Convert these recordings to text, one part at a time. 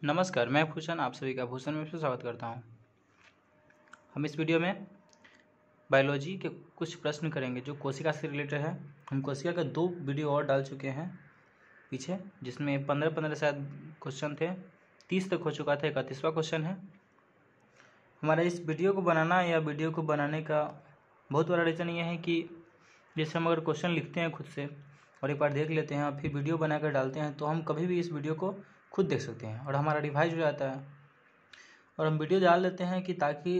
नमस्कार, मैं भूषण आप सभी का भूषण में स्वागत करता हूं। हम इस वीडियो में बायोलॉजी के कुछ प्रश्न करेंगे जो कोशिका से रिलेटेड है। हम कोशिका के 2 वीडियो और डाल चुके हैं पीछे, जिसमें 15 शायद क्वेश्चन थे, 30 तक हो चुका था, 31वां क्वेश्चन है। हमारा इस वीडियो को बनाना या वीडियो को बनाने का बहुत बड़ा रीज़न ये है कि जैसे हम अगर क्वेश्चन लिखते हैं खुद से और एक बार देख लेते हैं और फिर वीडियो बनाकर डालते हैं तो हम कभी भी इस वीडियो को खुद देख सकते हैं और हमारा रिवाइज हो जाता है। और हम वीडियो डाल देते हैं कि ताकि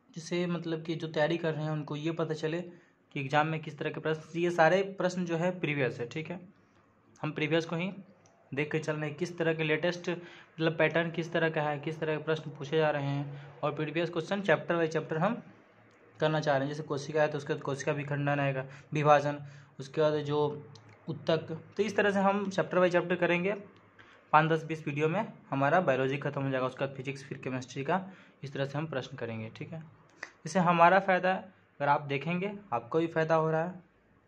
जिसे मतलब कि जो तैयारी कर रहे हैं उनको ये पता चले कि एग्ज़ाम में किस तरह के प्रश्न, ये सारे प्रश्न जो है प्रीवियस है, ठीक है। हम प्रीवियस को ही देख के चल रहे हैं, किस तरह के लेटेस्ट मतलब पैटर्न किस तरह का है, किस तरह के प्रश्न पूछे जा रहे हैं। और previous question chapter by chapter हम करना चाह रहे हैं। जैसे कोशिका है तो उसके बाद कोशिका विखंडन आएगा, विभाजन, उसके बाद जो उत्तक, तो इस तरह से हम चैप्टर बाई चैप्टर करेंगे। 5, 10, 20 वीडियो में हमारा बायोलॉजी खत्म हो जाएगा, उसके बाद फिजिक्स, फिर केमिस्ट्री का, इस तरह से हम प्रश्न करेंगे, ठीक है। इससे हमारा फ़ायदा है, अगर आप देखेंगे आपको भी फ़ायदा हो रहा है,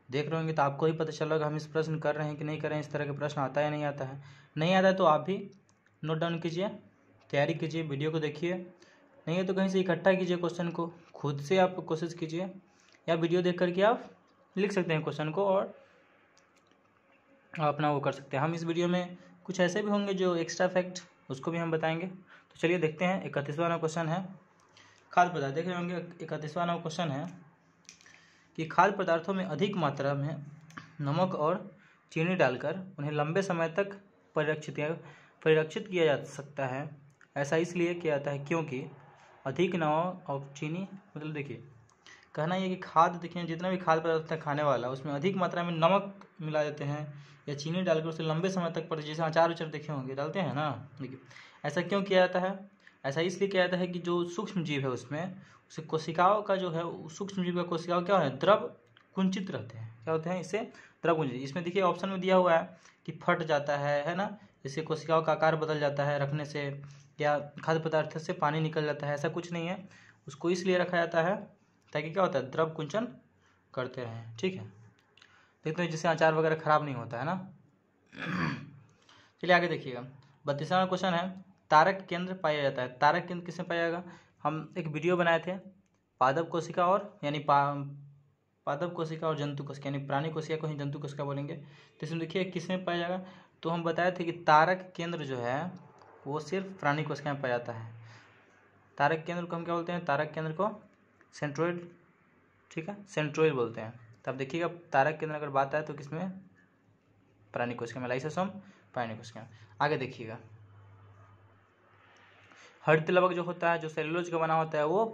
देख रहे होंगे तो आपको ही पता चल रहा होगा हम इस प्रश्न कर रहे हैं कि नहीं कर रहे हैं, इस तरह के प्रश्न आता है या नहीं आता है। नहीं आता है तो आप भी नोट डाउन कीजिए, तैयारी कीजिए, वीडियो को देखिए, नहीं है तो कहीं से इकट्ठा कीजिए क्वेश्चन को, खुद से आप कोशिश कीजिए या वीडियो देख करके आप लिख सकते हैं क्वेश्चन को और अपना वो कर सकते हैं। हम इस वीडियो में कुछ ऐसे भी होंगे जो एक्स्ट्रा फैक्ट, उसको भी हम बताएंगे। तो चलिए देखते हैं। 31वां क्वेश्चन है खाद्य पदार्थ। देख रहे होंगे 31वां क्वेश्चन है कि खाद्य पदार्थों में अधिक मात्रा में नमक और चीनी डालकर उन्हें लंबे समय तक परिरक्षित किया जा सकता है। ऐसा इसलिए किया जाता है क्योंकि अधिक नमक और चीनी, मतलब देखिए कहना ये कि खाद्य, देखिए जितना भी खाद्य पदार्थ है खाने वाला, उसमें अधिक मात्रा में नमक मिला देते हैं या चीनी डालकर उसे लंबे समय तक पर, जैसे अचार उचार देखे होंगे डालते हैं ना, देखिए ऐसा क्यों किया जाता है। ऐसा इसलिए किया जाता है कि जो सूक्ष्म जीव है उसमें, उसे कोशिकाओं का जो है, सूक्ष्म जीव का कोशिकाओं क्या है, द्रव कुंचित रहते हैं। क्या होते हैं, इससे द्रव कुंचित। इसमें देखिए ऑप्शन में दिया हुआ है कि फट जाता है ना, इससे कोशिकाओं का आकार बदल जाता है रखने से, या खाद्य पदार्थ से पानी निकल जाता है। ऐसा कुछ नहीं है, उसको इसलिए रखा जाता है ताकि क्या होता है, द्रव कुंचन करते रहें, ठीक है। देखते हैं जिससे अचार वगैरह खराब नहीं होता है ना। चलिए आगे देखिएगा। 32वां क्वेश्चन है तारक केंद्र पाया जाता है। तारक केंद्र किसमें पाया जाएगा। हम एक वीडियो बनाए थे पादप कोशिका और यानी पादप कोशिका और जंतु कोशिका, यानी प्राणी कोशिका को ही जंतु कोशिका बोलेंगे। तो इसमें देखिए किसमें पाया जाएगा, तो हम बताए थे कि तारक केंद्र जो है वो सिर्फ प्राणी कोशिका में पाया जाता है। तारक केंद्र को हम क्या बोलते हैं, तारक केंद्र को सेंट्रोइड, ठीक है, सेंट्रोइड बोलते हैं। तब देखिएगा तारक केंद्र अगर बात आए तो किसमें, प्राणी कोशिका में, लाइसोसोम प्राणी कोशिका में। आगे देखिएगा हरित लवक जो होता है, जो सेलुलोज का बना होता है, वो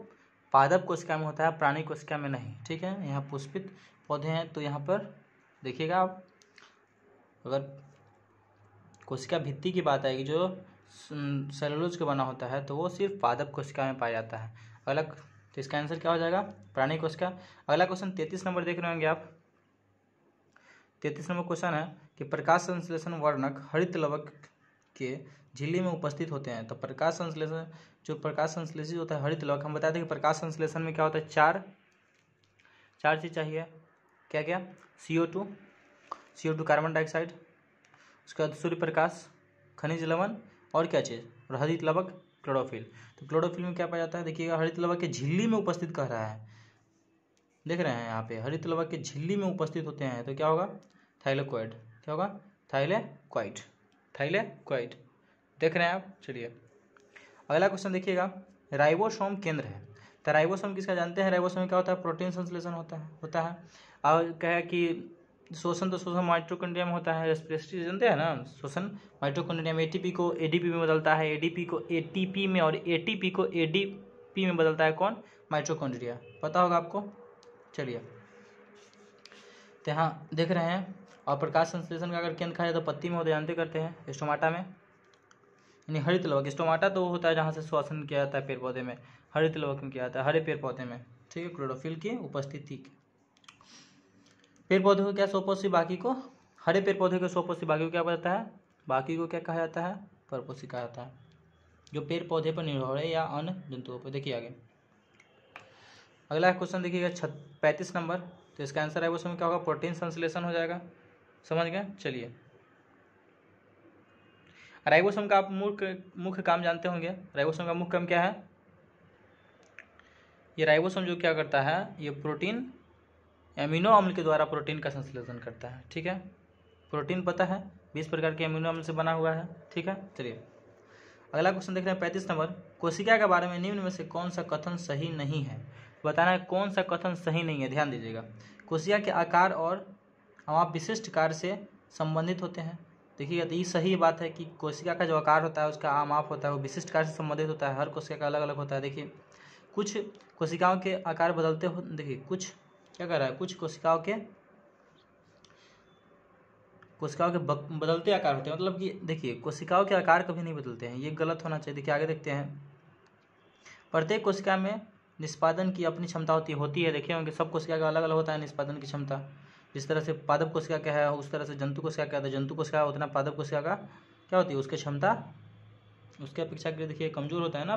पादप कोशिका में होता है, प्राणी कोशिका में नहीं, ठीक है। यहाँ पुष्पित पौधे हैं तो यहाँ पर देखिएगा आप, अगर कोशिका भित्ति की बात आएगी जो सेलुलोज का बना होता है तो वो सिर्फ पादप कोशिका में पाया जाता है अलग। तो इसका आंसर क्या हो जाएगा, प्राणी कोशिका। अगला क्वेश्चन 33 नंबर देख रहे होंगे आप। 33 नंबर क्वेश्चन है कि प्रकाश संश्लेषण वर्णक हरित लवक के झिल्ली में उपस्थित होते हैं। तो प्रकाश संश्लेषण, जो प्रकाश संश्लेषित होता है हरित लवक, हम बताते हैं कि प्रकाश संश्लेषण में क्या होता है, चार चीज़ चाहिए। क्या क्या, CO2 कार्बन डाइऑक्साइड, उसके बाद सूर्य प्रकाश, खनिज लवण, और क्या चीज़, और हरित लवक क्लोरोफिल। तो क्लोरोफिल में क्या पाया जाता है, देखिएगा हरित लवक के झिल्ली में उपस्थित कह रहा है, देख रहे हैं यहाँ पे हरित लवक के झिल्ली में उपस्थित होते हैं। तो क्या होगा, थाइलेकोइड। क्या होगा, थाइलेकोइड, देख रहे हैं आप। चलिए अगला क्वेश्चन देखिएगा, राइबोसोम केंद्र है। तो राइबोसोम किसका जानते हैं, राइबोसोम में क्या होता है, प्रोटीन संश्लेषण होता है। और कहे कि शोषण, तो शोषण माइटोकॉन्ड्रिया में होता है। रेस्पिरेटरी जानते हैं ना, शोषण माइटोकॉन्ड्रिया में, एटीपी को एडीपी में बदलता है, एडीपी को एटीपी में, और एटीपी को एडीपी में बदलता है कौन, माइटोकॉन्ड्रिया, पता होगा आपको। चलिए तो यहाँ देख रहे हैं। और प्रकाश संश्लेषण का अगर केंद्र कहा जाए तो पत्ती में होता, जानते करते हैं, स्टोमाटा में, यानी हरित लवक। स्टोमाटा तो होता है जहाँ से श्वसन किया जाता है पेड़ पौधे में, हरित लवक में किया जाता है हरे पेड़ पौधे में, ठीक है, क्लोरोफिल की उपस्थिति। पेड़ पौधे को क्या सोपोषी, बाकी को, हरे पेड़ पौधे को सोपोषी, बाकी को क्या बताता है, बाकी को क्या कहा जाता है, परपोषी कहा जाता है, जो पेड़ पौधे पर निर्भर है या अन्य जंतुओं पर। देखिए आगे अगला क्वेश्चन देखिएगा 35 नंबर। तो इसका आंसर है वो समय क्या होगा, प्रोटीन संश्लेषण हो जाएगा, समझ गए। चलिए राइबोसोम का आप मुख्य काम जानते होंगे। राइबोसोम का मुख्य काम क्या है? ये राइबोसोम जो क्या करता है, ये प्रोटीन एमिनो अम्ल के द्वारा प्रोटीन का संश्लेषण करता है। ठीक है, प्रोटीन पता है 20 प्रकार के एमिनो अम्ल से बना हुआ है। ठीक है, चलिए अगला क्वेश्चन देख रहे हैं 35 नंबर। कोशिका के बारे में निम्न में से कौन सा कथन सही नहीं है? बताना है कौन सा कथन सही नहीं है। ध्यान दीजिएगा, कोशिका के आकार और अमाप विशिष्ट कार्य से संबंधित होते हैं। देखिएगा तो ये सही बात है कि कोशिका का जो आकार होता है, उसका अमाप होता है, वो विशिष्ट कार्य से संबंधित होता है। हर कोशिका का अलग अलग होता है। देखिए कुछ कोशिकाओं के आकार बदलते हो, देखिए कुछ क्या कर रहा है, कुछ कोशिकाओं के बदलते आकार होते हैं। मतलब कि देखिए कोशिकाओं के आकार कभी नहीं बदलते हैं, ये गलत होना चाहिए। देखिए आगे देखते हैं, प्रत्येक कोशिका में निष्पादन की अपनी क्षमता होती है। देखे होंगे सब कोशिका का अलग अलग होता है निष्पादन की क्षमता। जिस तरह से पादप कोशिका का है, उस तरह से जंतु कोशिका का है। जंतु कोशिका उतना पादप कोशिका का क्या होती है, उसकी क्षमता उसके अपेक्षा के देखिए कमजोर होता है ना।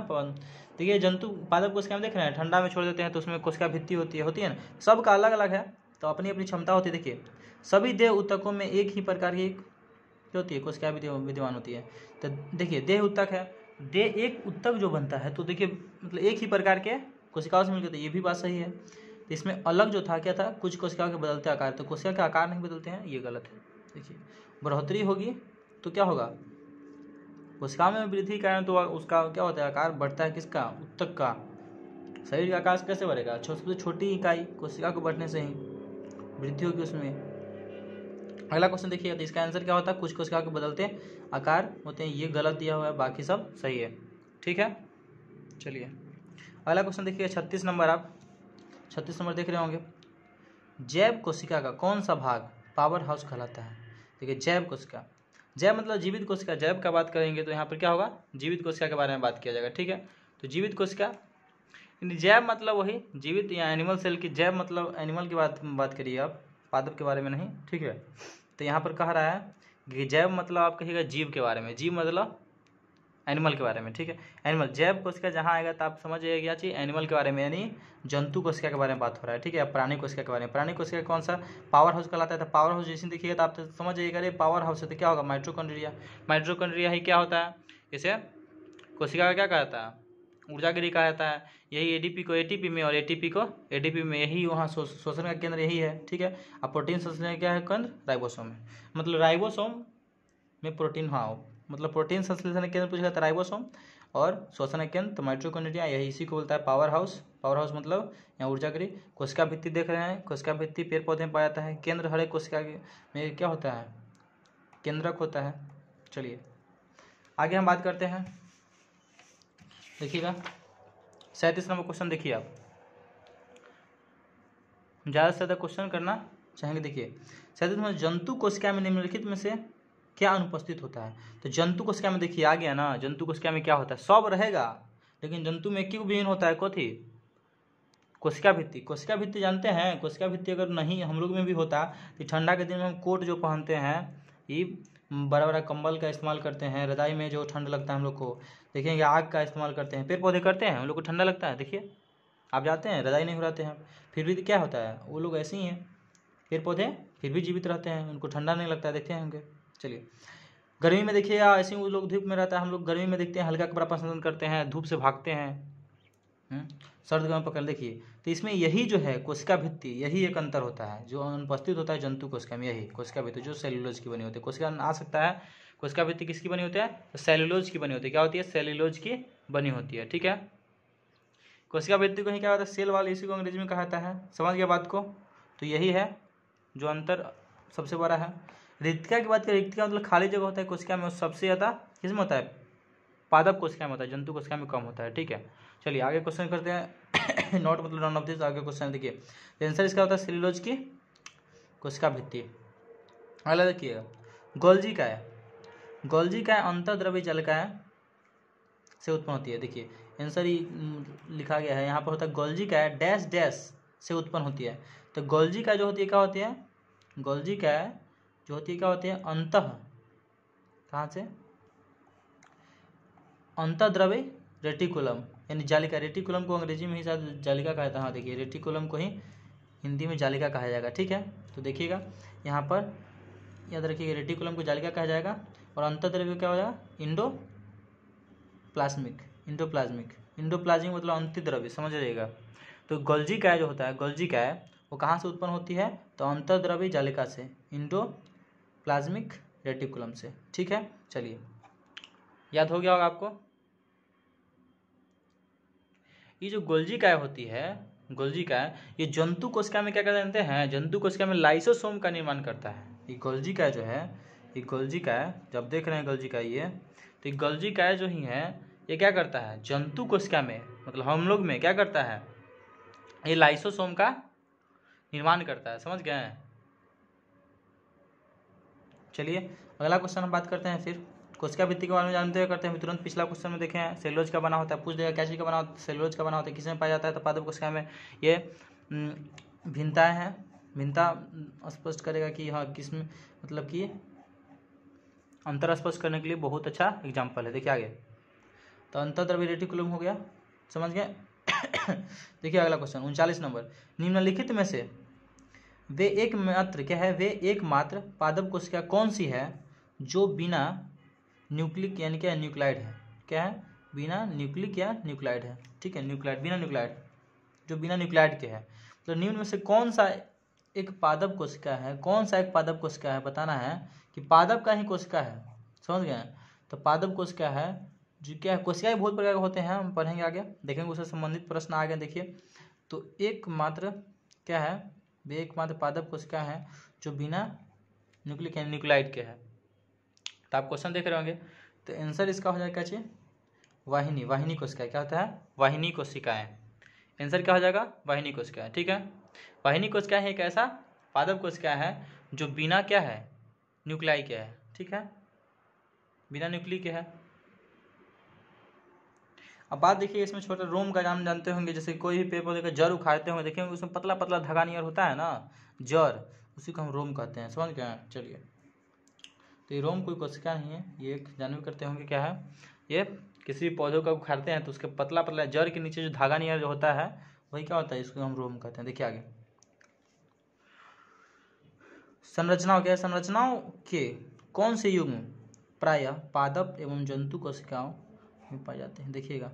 देखिए जंतु पादप कोशिका में देख रहे हैं, ठंडा में छोड़ देते हैं तो उसमें कोशिका भित्ति होती है ना, सबका अलग अलग है, तो अपनी अपनी क्षमता होती है। देखिए सभी देह ऊतकों में एक ही प्रकार की क्या होती है, कोशिका विद्यमान होती है। तो देखिए देह ऊतक है, देह एक ऊतक जो बनता है, तो देखिए मतलब एक ही प्रकार के कोशिकाओं से मिलकर, ये भी बात सही है। तो इसमें अलग जो था क्या था, कुछ कोशिकाओं के बदलते आकार, तो कोशिका के आकार नहीं बदलते हैं, ये गलत है। देखिए बढ़ोतरी होगी तो क्या होगा, कोशिका में वृद्धि के कारण तो उसका क्या होता है, आकार बढ़ता है, किसका, ऊतक का। शरीर का आकार कैसे बढ़ेगा, सबसे छोटी इकाई कोशिका को बढ़ने से ही वृद्धि होगी उसमें। अगला क्वेश्चन देखिए, तो इसका आंसर क्या होता है, कुछ कोशिका के बदलते आकार होते हैं, ये गलत दिया हुआ है, बाकी सब सही है। ठीक है, चलिए अगला क्वेश्चन देखिए 36 नंबर। आप 36 नंबर देख रहे होंगे, जैव कोशिका का कौन सा भाग पावर हाउस कहलाता है? देखिए जैव कोशिका, जैव मतलब जीवित कोशिका। जैव का बात करेंगे तो यहाँ पर क्या होगा, जीवित कोशिका के बारे में बात किया जाएगा। ठीक है, तो जीवित कोशिका, जैव मतलब वही जीवित या एनिमल सेल की, जैव मतलब एनिमल की बात करिए आप, पादप के बारे में नहीं। ठीक है, तो यहाँ पर कह रहा है कि जैव मतलब आप कहिएगा जीव के बारे में, जीव मतलब एनिमल के बारे में। ठीक है, एनिमल, जैव कोशिका जहाँ आएगा तो आप समझ जाइए क्या चीज़, एनिमल के बारे में, यानी जंतु कोशिका के बारे में बात हो रहा है। ठीक है, प्राणी कोशिका के बारे में। प्राणी कोशिका कौन सा पावर हाउस कहलाता है? तो पावर हाउस जैसे देखिएगा तो आप तो समझ जाइएगा, अरे पावर हाउस है तो क्या होगा, माइटोकॉन्ड्रिया। माइटोकॉन्ड्रिया ही क्या होता है, इसे कोशिका का क्या कहता है, ऊर्जागिरी कहा जाता है। यही एडीपी को एटीपी में और एटीपी को एडीपी में, यही वहाँ शोषण का केंद्र यही है। ठीक है, अब प्रोटीन संश्लेषण क्या है केंद्र, राइबोसोम है। मतलब राइबोसोम में प्रोटीन, हाँ मतलब प्रोटीन संश्लेषण केंद्र पूछा जाता है राइबोसोम, और शोषण केंद्र तो माइटोकॉन्ड्रिया, यही इसी को बोलता है पावर हाउस। पावर हाउस मतलब यहाँ ऊर्जागिरी। कोशिका भित्ति देख रहे हैं, कोशिका भित्ति पेड़ पौधे में पाया जाता है। केंद्र हर एक कोशिका में क्या होता है, केंद्रक होता है। चलिए आगे हम बात करते हैं, देखिएगा 37 नंबर क्वेश्चन देखिए। आप ज़्यादा से ज़्यादा क्वेश्चन करना चाहेंगे। देखिए 37 में, जंतु कोशिका में निम्नलिखित में से क्या अनुपस्थित होता है? तो जंतु कोशिका में देखिए आ गया ना, जंतु कोशिका में क्या होता है, सब रहेगा, लेकिन जंतु में क्यों विहीन होता है, कथी, कोशिका भित्ति। कोशिका भित्ति जानते हैं, कोशिका भित्ति अगर नहीं हम लोग में भी होता तो ठंडा के दिन में हम कोट जो पहनते हैं, ये बड़ा बड़ा कंबल का इस्तेमाल करते हैं, रजाई में जो ठंड लगता है हम लोग को, देखेंगे आग का इस्तेमाल करते हैं, पेड़ पौधे करते हैं, हम लोग को ठंडा लगता है। देखिए आप जाते हैं रजाई नहीं उड़ाते हैं, फिर भी क्या होता है, वो लोग ऐसे ही हैं, पेड़ पौधे फिर भी जीवित रहते हैं, उनको ठंडा नहीं लगता है, देखते हैं होंगे। चलिए गर्मी में देखिए ऐसे ही वो लोग धूप में रहता है, हम लोग गर्मी में देखते हैं हल्का कपड़ा पसंद करते हैं, धूप से भागते हैं, सर्द गर्म पकड़। देखिए तो इसमें यही जो है कोशिका भित्ति, यही एक अंतर होता है जो अनुपस्थित होता है जंतु कोशिका में, यही कोशिका भित्ति जो सेल्यूलोज की बनी होती है। कोशिका आ सकता है, कोशिका भित्ति किसकी बनी होती है, तो सेल्यूलोज की बनी होती है। क्या होती है, सेल्यूलोज की बनी होती है। ठीक है, कोशिका भित्ति को ही क्या होता है, सेल वाल, इसी को अंग्रेजी में कहा जाता है। समझ गया बात को, तो यही है जो अंतर सबसे बड़ा है। रिक्तिका की बात करें, रिक्तिका मतलब खाली जगह होता है कोशिका में, सबसे ज़्यादा किसमें होता है, पादप कोशिका में होता है, जंतु कोशिका में कम होता है। ठीक है, चलिए आगे क्वेश्चन करते हैं। नॉट मतलब नॉन ऑफ दिस, आगे क्वेश्चन देखिए, आंसर इसका होता है सेल्यूलोज की कोशिका भित्ति। अगला देखिएगा, गोल्जी का है, गोल्जी का अंतर्द्रव्य जलकाय से उत्पन्न होती है। देखिए आंसर ही लिखा गया है यहाँ पर, होता है गोल्जी का डैश डैश से उत्पन्न होती है। तो गोल्जी का जो होती है क्या होती है, गोल्जी का जो होती है क्या होती है, अंतः, कहाँ से, अंतर्द्रव्य रेटिकुलम, यानी जालिका। रेटिकुलम को अंग्रेजी में ही शायद जालिका कहा था। हाँ देखिए रेटिकुलम को ही हिंदी में जालिका कहा जाएगा। ठीक है, तो देखिएगा यहाँ पर याद रखिएगा, रेटिकुलम को जालिका कहा जाएगा। और अंतःद्रव्य क्या हो जाएगा, इंडोप्लाज्मिक। इंडोप्लाज्मिक मतलब अंतःद्रव्य, समझ जाइएगा। तो गोल्जी काय जो होता है, गोल्जी काय वो कहाँ से उत्पन्न होती है, तो अंतःद्रव्य जालिका से, इंडोप्लाज्मिक रेटिकुलम से। ठीक है, चलिए याद हो गया होगा आपको। ये जो गोल्जी काय होती है, गोल्जी काय, ये जंतु कोशिका में क्या कर जानते हैं, जंतु कोशिका में लाइसोसोम का निर्माण करता है। ये गोल्जी काय जो है, ये गोल्जी काय जब देख रहे हैं गोल्जी काय ये, तो ये गोल्जी काय जो ही है ये क्या करता है, जंतु कोशिका में मतलब हम लोग में क्या करता है, ये लाइसोसोम का निर्माण करता है, समझ गए हैं। चलिए अगला क्वेश्चन हम बात करते हैं। फिर कोशिका भित्ति के बारे में जानते हुए करते हैं। तुरंत पिछला क्वेश्चन में देखे हैं, सेलुलोज का बना होता है, पूछ देगा क्या चीज़ का बना होता है, सेलुलोज का बना होता है, किस में पाया जाता है, तो पादप कोशिका में। ये भिन्नताएं हैं, भिन्नता स्पष्ट करेगा कि हाँ किस में, मतलब कि अंतर स्पष्ट करने के लिए बहुत अच्छा एग्जाम्पल है। देखिए आगे, तो अंतःद्रव्य रेटिकुलम हो गया, समझ गए। देखिए अगला क्वेश्चन 39 नंबर, निम्नलिखित में से वे एकमात्र क्या है, वे एकमात्र पादप कोशिका कौन सी है जो बिना न्यूक्लिक यानी क्या न्यूक्लाइड है, क्या है, बिना न्यूक्लिक या न्यूक्लाइड है। ठीक है, न्यूक्लाइड, बिना न्यूक्लाइड, जो बिना न्यूक्लाइड के है। तो निम्न में से कौन सा एक पादप कोशिका है, कौन सा एक पादप कोशिका है, बताना है कि पादप का ही कोशिका है, समझ गए। तो पादप कोशिका है जो क्या है, कोशिकाएं बहुत प्रकार के होते हैं, हम पढ़ेंगे आगे, देखेंगे उससे संबंधित प्रश्न आ गए। देखिए तो एकमात्र क्या है, वे एकमात्र पादप कोशिका है जो बिना न्यूक्लिक यानी न्यूक्लाइड के है। तो आप क्वेश्चन देख रहे होंगे, तो आंसर इसका हो जाएगा क्या चीज, वाहिनी, वाहिनी कोशिका। क्या होता है, वाहिनी कोशिकाएं। आंसर क्या हो जाएगा, वाहिनी कोशिकाएं। ठीक है, वाहिनी कोशिकाएं एक ऐसा पादप कोशिका है जो बिना क्या है, न्यूक्लाई के है। ठीक है, बिना न्यूक्ली के है। अब बात देखिए, इसमें छोटा रोम का नाम जानते होंगे, जैसे कोई भी पेड़ पौधे का जड़ उखाड़ते होंगे, देखेंगे उसमें पतला पतला धागा नियर होता है ना, जड़, उसी को हम रोम कहते हैं, समझ गए। चलिए, तो ये रोम कोई कोशिका नहीं है, ये एक जानवर करते होंगे क्या है, ये किसी भी पौधों का उखाड़ते हैं तो उसके पतला पतला जड़ के नीचे जो धागा नियर जो होता है वही क्या होता है, इसको हम रोम कहते हैं। देखिए आगे, संरचनाओं क्या है, संरचनाओं के कौन से युग्म प्रायः पादप एवं जंतु कोशिकाओं में पाए जाते हैं। देखिएगा,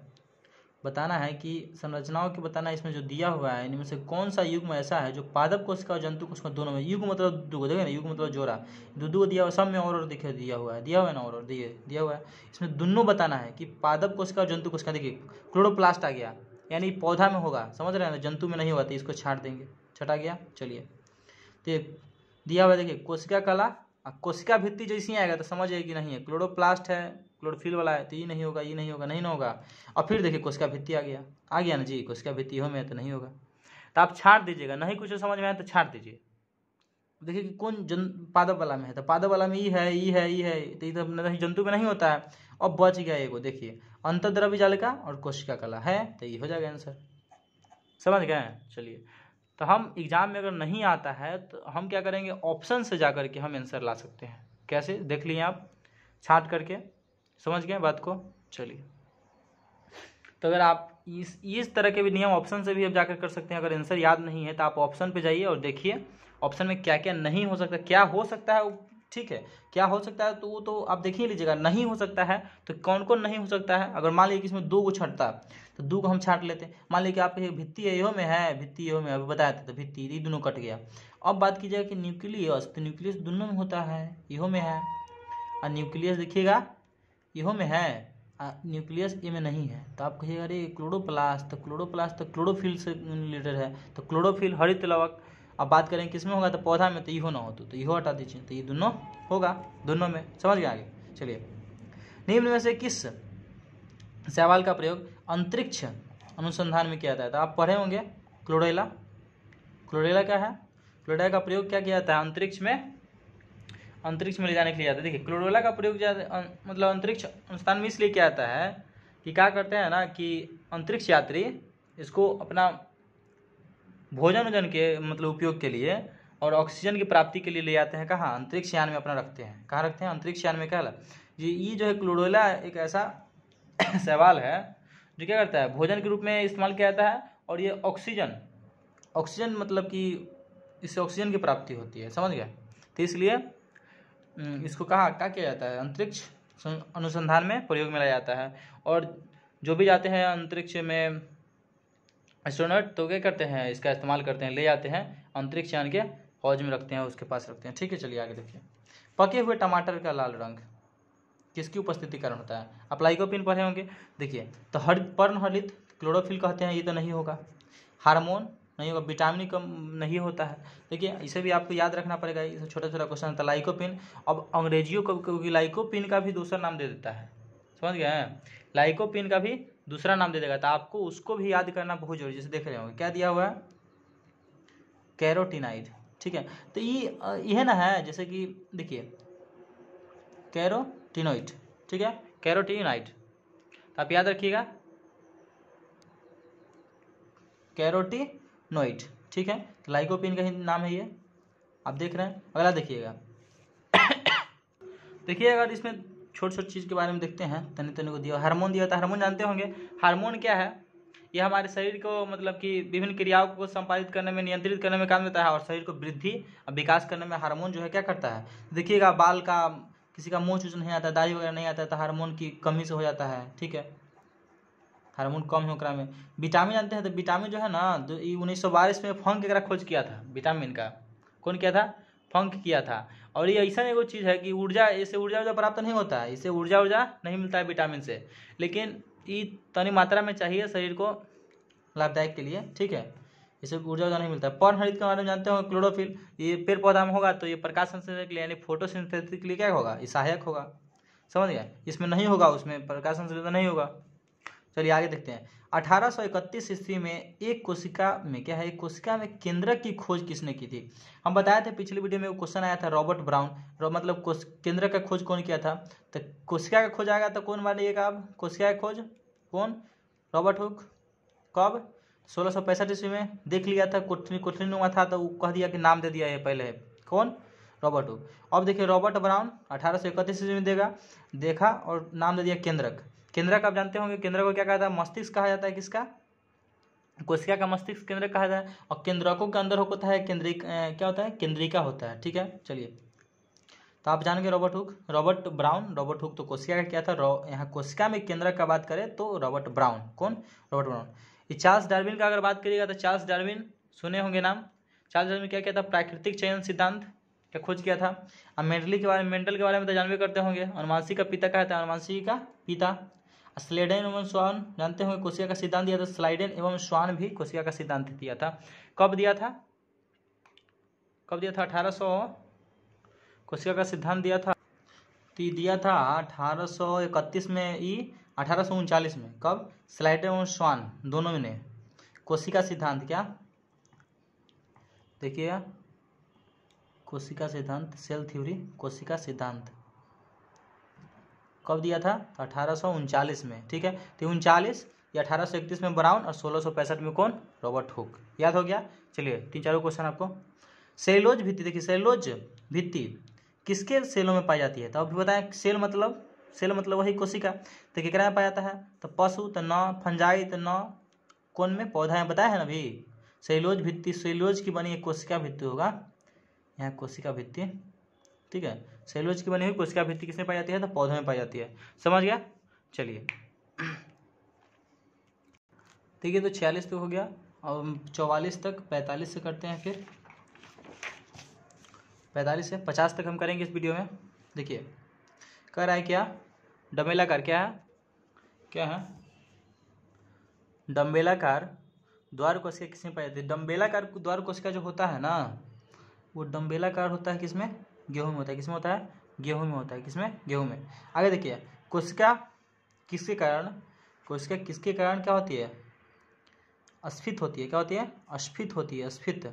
बताना है कि संरचनाओं के बताना, इसमें जो दिया हुआ है इनमें से कौन सा युग्म ऐसा है जो पादप कोशिका और जंतु कोशिका दोनों में, युग्म मतलब दो, देखिए ना, युग्म मतलब जोड़ा, दो दिया हुआ, सब में और देखिए दिया हुआ है ना, और दिया हुआ है, इसमें दोनों बताना है कि पादप कोशिका और जंतु कोशिका। देखिए क्लोरोप्लास्ट आ गया, यानी पौधा में होगा, समझ रहे हैं ना, जंतु में नहीं होगा, तो इसको छाट देंगे, छटा गया। चलिए, तो दिया हुआ देखिए कोशिका कला, कोशिका भित्ति जैसी आएगा तो समझ जाइए कि नहीं है, क्लोरोप्लास्ट है, क्लोरोफिल वाला है, तो ये नहीं होगा, ये नहीं होगा, नहीं ना होगा। और फिर देखिए कोशिका भित्ति आ गया ना जी, कोशिका भित्ति हो में है तो नहीं होगा, तो आप छाट दीजिएगा, नहीं कुछ समझ में आए तो छाट दीजिए। देखिए कि कौन पादप वाला में है, तो पादप वाला में ई है, तो ये नहीं, जंतु में नहीं होता है। अब बच गया एगो, देखिए अंतःद्रव्य जालिका और कोशिका कला है, तो ये हो जाएगा आंसर, समझ गए। चलिए, तो हम एग्जाम में अगर नहीं आता है तो हम क्या करेंगे, ऑप्शन से जा करके हम आंसर ला सकते हैं। कैसे, देख लिए आप, छाट करके, समझ गए बात को। चलिए, तो अगर आप इस तरह के भी नियम ऑप्शन से भी आप जाकर कर सकते हैं। अगर आंसर याद नहीं है तो आप ऑप्शन पे जाइए और देखिए ऑप्शन में क्या क्या नहीं हो सकता, क्या हो सकता है, ठीक है, क्या हो सकता है तो वो तो आप देख ही लीजिएगा। नहीं हो सकता है तो कौन कौन नहीं हो सकता है, अगर मान लीजिए कि इसमें 2 को छटता तो 2 को हम छाट लेते। मान लीजिए कि आपके भित्ति इहो में है, भित्ति इहो में, अभी बताया था, तो भित्ति ये दोनों कट गया। अब बात कीजिएगा कि न्यूक्लियस, तो न्यूक्लियस दोनों में होता है, इहो में है, और न्यूक्लियस देखिएगा इहो में है, न्यूक्लियस ए में नहीं है। तो आप कहिएगा अरे क्लोरोप्लास्ट, तो क्लोरोप्लास्ट तो क्लोरोफिल से रिलेटेड है, तो क्लोरोफिल हरित लवक। अब बात करें किस में होगा, तो पौधा में, तो इहो ना हो तो इहो हटा दीजिए, तो ये दोनों होगा, दोनों में, समझ गए आगे। चलिए, निम्न में से किस सवाल का प्रयोग अंतरिक्ष अनुसंधान में किया जाता है, तो आप पढ़े होंगे क्लोरेला। क्लोरेला क्या है, क्लोरेला का प्रयोग क्या किया जाता है, अंतरिक्ष में ले जाने के लिए आता है। देखिए क्लोरेला का प्रयोग मतलब अंतरिक्ष अनुसंधान में इसलिए किया जाता है कि क्या करते हैं ना, कि अंतरिक्ष यात्री इसको अपना भोजन वजन के मतलब उपयोग के लिए और ऑक्सीजन की प्राप्ति के लिए ले जाते हैं, कहाँ, अंतरिक्ष यान में अपना रखते हैं। कहाँ रखते हैं, अंतरिक्ष यान में। क्या ये जो है क्लोरेला एक ऐसा सवाल है जो क्या करता है, भोजन के रूप में इस्तेमाल किया जाता है, और ये ऑक्सीजन मतलब कि इससे ऑक्सीजन की प्राप्ति होती है, समझ गया। तो इसलिए इसको कहाँ क्या किया जाता है, अंतरिक्ष अनुसंधान में प्रयोग में लाया जाता है। और जो भी जाते हैं अंतरिक्ष में एस्ट्रोनॉट तो क्या करते हैं, इसका इस्तेमाल करते हैं, ले जाते हैं अंतरिक्ष यान के फौज में रखते हैं, उसके पास रखते हैं। ठीक है, चलिए आगे देखिए। पके हुए टमाटर का लाल रंग किसकी उपस्थिति कारण होता है? आप लाइकोपिन पढ़े होंगे। देखिए, तो पर्णहरित क्लोरोफिल कहते हैं, ये तो नहीं होगा। हार्मोन नहीं होगा, विटामिन कम नहीं होता है। देखिए, इसे भी आपको याद रखना पड़ेगा, इसे छोटा छोटा क्वेश्चन होता है। लाइकोपिन, अब अंग्रेजियों को क्योंकि लाइकोपिन का भी दूसरा नाम दे देता है, समझ गए हैं, लाइकोपिन का भी दूसरा नाम दे देगा, तो आपको उसको भी याद करना बहुत जरूरी है। जैसे देख रहे होंगे क्या दिया हुआ है, कैरोटीनाइड। ठीक है, तो ये ना है, जैसे कि देखिए कैरोटीनोइड, ठीक है, कैरोटीनाइड, तो आप याद रखिएगा कैरोटीनोइड। ठीक है, तो लाइकोपिन का ही नाम है ये, आप देख रहे हैं। अगला देखिएगा देखिए, अगर इसमें छोटी छोटी चीज़ के बारे में देखते हैं, तनी तनी को दिया हार्मोन दिया था। हार्मोन जानते होंगे, हार्मोन क्या है, ये हमारे शरीर को मतलब कि विभिन्न क्रियाओं को संपादित करने में, नियंत्रित करने में काम देता है, और शरीर को वृद्धि और विकास करने में हार्मोन जो है क्या करता है। देखिएगा, बाल का किसी का मूंछ नहीं आता, दाढ़ी वगैरह नहीं आता, तो हार्मोन की कमी से हो जाता है। ठीक है, हार्मोन कम है ओकरा में। विटामिन जानते हैं, तो विटामिन जो है ना, 1922 में फंक एकरा खोज किया था विटामिन का। कौन किया था? फंक किया था। और ये ऐसा एगो चीज़ है कि ऊर्जा, इससे ऊर्जा प्राप्त नहीं होता है, इससे ऊर्जा नहीं मिलता है विटामिन से, लेकिन ये तनी मात्रा में चाहिए शरीर को लाभदायक के लिए। ठीक है, इससे ऊर्जा नहीं मिलता है। पर्णहरित के बारे में जानते हो, क्लोरोफिल, ये पेड़ पौधा में होगा तो ये प्रकाश संश्लेषण के लिए यानी फोटोसिंथेसिस के लिए क्या होगा, ये सहायक होगा, समझ गया। इसमें नहीं होगा, उसमें प्रकाश संश्लेषण नहीं होगा। चलिए आगे देखते हैं। 1831 ईस्वी में एक कोशिका में क्या है, एक कोशिका में केंद्रक की खोज किसने की थी? हम बताए थे पिछले वीडियो में, वो क्वेश्चन आया था, रॉबर्ट ब्राउन। मतलब केंद्रक का खोज कौन किया था? तो कोशिका का खोज आएगा तो कौन मानिएगा आप, कोशिका का खोज कौन? Robert Hooke. कब? 1665 ईस्वी में। देख लिया था, कोठरी नुमा था, तो वो कह दिया कि नाम दे दिया है पहले, कौन? Robert Hooke. अब देखिए, रॉबर्ट ब्राउन 1831 ईस्वी में देखा और नाम दे दिया केंद्रक। केंद्रक आप जानते होंगे, केंद्रक को क्या कहा था? मस्तिष्क कहा जाता है। किसका? कोशिका का मस्तिष्क केंद्रक कहा जाता है। और केंद्रकों के अंदर होता है क्या होता है? केंद्रिका होता है। ठीक है, चलिए, तो आप जान गए रॉबर्ट ब्राउन। रॉबर्ट हुक तो कोशिका का क्या था, यहाँ कोशिका में केंद्रक का बात करें तो रॉबर्ट ब्राउन। कौन? Robert brown. ये चार्ल्स डार्विन का अगर बात करिएगा तो चार्ल्स डार्विन सुने होंगे नाम। चार्ल्स डार्विन क्या किया था? प्राकृतिक चयन सिद्धांत का खोज किया था। अब मेंडल के बारे में तो जानवे करते होंगे। अनुवांशिक का पिता कहा था, अनुवांशिक का पिता। स्लाइडेन एवं स्वान जानते होंगे, कोशिका का सिद्धांत दिया था। स्लाइडेन एवं स्वान भी कोशिका का सिद्धांत दिया था। कब दिया था? 1800 कोशिका का सिद्धांत दिया था, तो दिया था 1831 में, ई 1839 में। कब? स्लाइडेन एवं स्वान दोनों ने कोशिका सिद्धांत, क्या देखिए, कोशिका सिद्धांत, सेल थ्योरी, कोशिका सिद्धांत कब दिया था? 1839 में। ठीक है, तो 39 या 1831 में ब्राउन और 1665 में कौन? Robert Hooke. याद हो गया। चलिए, 3-4 क्वेश्चन आपको। सेलोज भित्ति, देखिए सेलोज भित्ति किसके सेलों में पाई जाती है? तो अभी बताएं, सेल मतलब वही कोशिका, तो केकरा में पाया जाता है? तो पशु तो न, फंजाई तो न, कौन में? पौधा में। बताया है ना अभी, सेलोज भित्ति, सेलोज की बनी एक कोशिका भित्ति होगा, यहाँ कोशिका भित्ति। ठीक है, सेलुलोज की बनी हुई कोशिका भित्ति किसमें पाई जाती है? तो पौधों में पाई जाती है। समझ गया। चलिए, ठीक है, तो 46 तक हो गया और 44 तक 45 से करते हैं, फिर 45 से 50 तक हम करेंगे इस वीडियो में। देखिए, कह रहा है क्या? डम्बेलाकार क्या है? डम्बेलाकार द्वार कोशिका किसमें पाई जाती है? डम्बेलाकार द्वार कोशिका जो होता है ना, वो डम्बेलाकार होता है किसमें? गेहूं में होता है। किसमें होता है? गेहूं में होता है। किसमें? गेहूं में। आगे देखिए, कोशिका किसके कारण क्या होती है? अस्फीत होती है। क्या होती है? अस्फीत होती है, अस्फीत।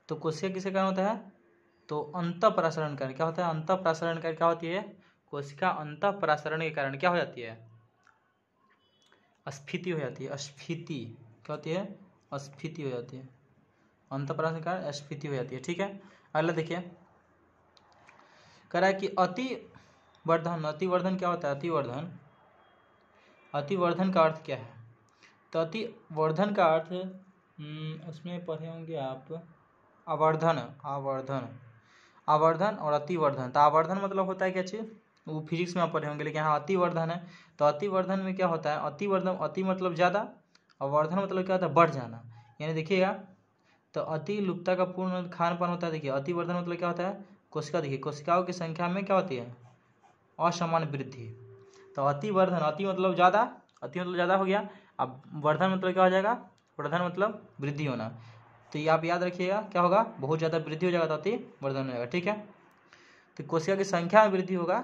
तो कोशिका किसके कारण होता है? तो अंतःपरासरण कारण। क्या होता है? अंतःपरासरण कारण क्या होती है? कोशिका अंतःपरासरण के कारण क्या हो जाती है? अस्फीति हो जाती है। अस्फीति क्या होती है? अस्फीति हो जाती है। अंतःपरासरण के कारण अस्फीति हो जाती है। ठीक है, अगला देखिए, कह रहा है कि अतिवर्धन क्या होता है? अतिवर्धन का अर्थ क्या है? तो अतिवर्धन का अर्थ उसमें पढ़े होंगे आप, आवर्धन। आवर्धन और अतिवर्धन। तो आवर्धन मतलब होता है क्या चीज़, वो फिजिक्स में आप पढ़े होंगे, लेकिन यहाँ अतिवर्धन है। तो अतिवर्धन में क्या होता है, अतिवर्धन, अति मतलब ज़्यादा, और वर्धन मतलब क्या होता है, बढ़ जाना। यानी देखिएगा, तो अति लुप्तता का पूर्ण खानपान होता है। देखिए अतिवर्धन मतलब क्या होता है, कोशिका, देखिए कोशिकाओं की संख्या में क्या होती है, असमान वृद्धि। तो अतिवर्धन, अति मतलब ज़्यादा, अति मतलब ज़्यादा हो गया। अब वर्धन मतलब क्या हो जाएगा, वर्धन मतलब वृद्धि होना। तो ये आप याद रखिएगा, क्या होगा, बहुत ज़्यादा वृद्धि हो जाएगा तो अति वर्धन हो जाएगा। ठीक है, तो कोशिका की संख्या में वृद्धि होगा,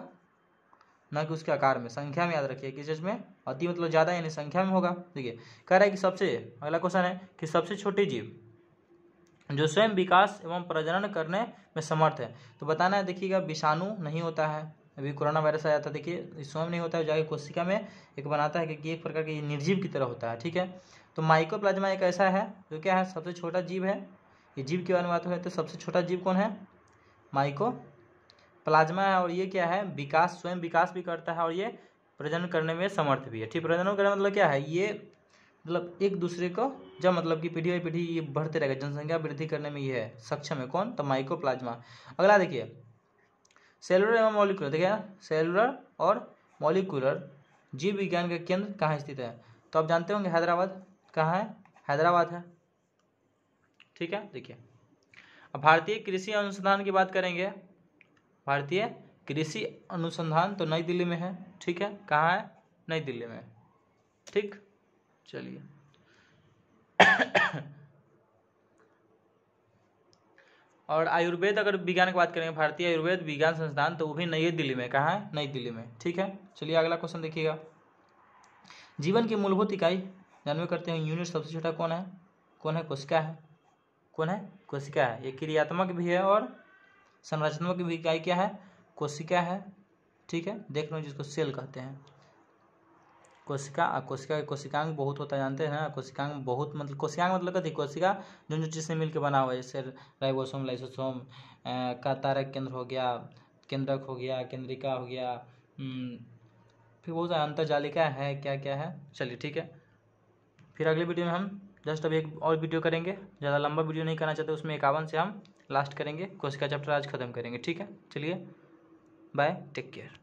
ना कि उसके आकार में। संख्या में याद रखिए, किस चीज़ में, अति मतलब ज़्यादा यानी संख्या में होगा। देखिए कह रहा है कि सबसे, अगला क्वेश्चन है कि सबसे छोटे जीव जो स्वयं विकास एवं प्रजनन करने में समर्थ है। तो बताना है, देखिएगा विषाणु नहीं होता है, अभी कोरोना वायरस आया था, देखिए स्वयं नहीं होता है, जाके कोशिका में एक बनाता है, क्योंकि एक प्रकार के निर्जीव की तरह होता है। ठीक है, तो माइकोप्लाज्मा एक ऐसा है जो क्या है, सबसे छोटा जीव है। ये जीव के बारे में बात है, तो सबसे छोटा जीव कौन है, माइकोप्लाज्मा है। और ये क्या है, विकास, स्वयं विकास भी करता है और ये प्रजनन करने में समर्थ भी है। ठीक, प्रजनन करने मतलब क्या है, ये मतलब एक दूसरे को जब मतलब कि पीढ़ी बाई पीढ़ी ये बढ़ते रहेगा, जनसंख्या वृद्धि करने में ये है सक्षम है। कौन, तो माइकोप्लाज्मा। अगला देखिए सेलुलर एवं मॉलिक्यूलर। देखिए सेलुलर और मॉलिक्यूलर जीव विज्ञान का केंद्र कहाँ स्थित है, तो आप जानते होंगे हैदराबाद। कहाँ है, हैदराबाद है। ठीक है, देखिए अब भारतीय कृषि अनुसंधान की बात करेंगे। भारतीय कृषि अनुसंधान तो नई दिल्ली में है। ठीक है, कहाँ है, नई दिल्ली में। ठीक, चलिए और आयुर्वेद अगर विज्ञान की बात करेंगे, भारतीय आयुर्वेद विज्ञान संस्थान, तो वो भी नई दिल्ली में। कहाँ है, नई दिल्ली में। ठीक है, चलिए अगला क्वेश्चन देखिएगा। जीवन की मूलभूत इकाई जानवे करते हैं, यूनिट सबसे छोटा कौन है, कौन है, कोशिका है। कौन है, कोशिका है। ये क्रियात्मक भी है और संरचनात्मक भी इकाई क्या है, कोशिका है। ठीक है, देख लो जिसको सेल कहते हैं। कोशिका, कोशिका, कोशिकांग बहुत होता है, जानते हैं ना, कोशिकांग बहुत मतलब, कोशिकांग मतलब कथी, कोशिका जो चीज़ से मिलकर बना हुआ है, जैसे राइबोसोम, लाइसोसोम का तारक केंद्र हो गया, केंद्रक हो गया, केंद्रिका हो गया, फिर बहुत सारा अंतर्जालिका है, क्या क्या है। चलिए ठीक है, फिर अगले वीडियो में हम जस्ट अभी एक और वीडियो करेंगे, ज़्यादा लंबा वीडियो नहीं करना चाहते, उसमें 51 से हम लास्ट करेंगे, कोशिका चैप्टर आज खत्म करेंगे। ठीक है, चलिए बाय, टेक केयर।